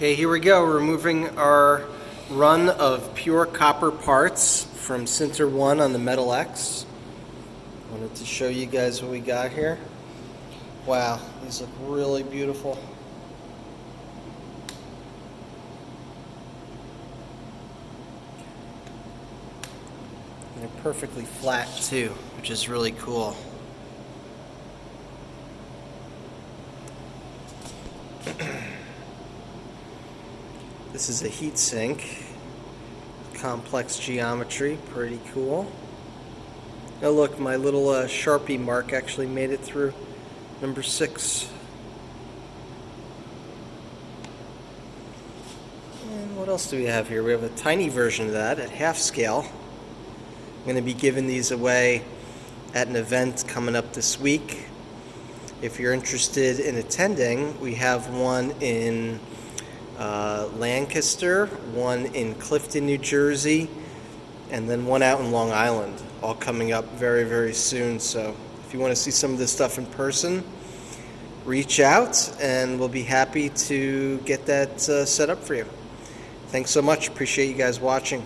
Okay, here we go. We're removing our run of pure copper parts from Sinter 1 on the Metal X. Wanted to show you guys what we got here. Wow, these look really beautiful. And they're perfectly flat too, which is really cool. This is a heat sink, complex geometry, pretty cool. Oh look, my little Sharpie mark actually made it through number 6. And what else do we have here? We have a tiny version of that at half scale. I'm going to be giving these away at an event coming up this week. If you're interested in attending, we have one in Lancaster, one in Clifton, New Jersey, and then one out in Long Island, all coming up very, very soon. So if you want to see some of this stuff in person, reach out and we'll be happy to get that set up for you. Thanks so much. Appreciate you guys watching.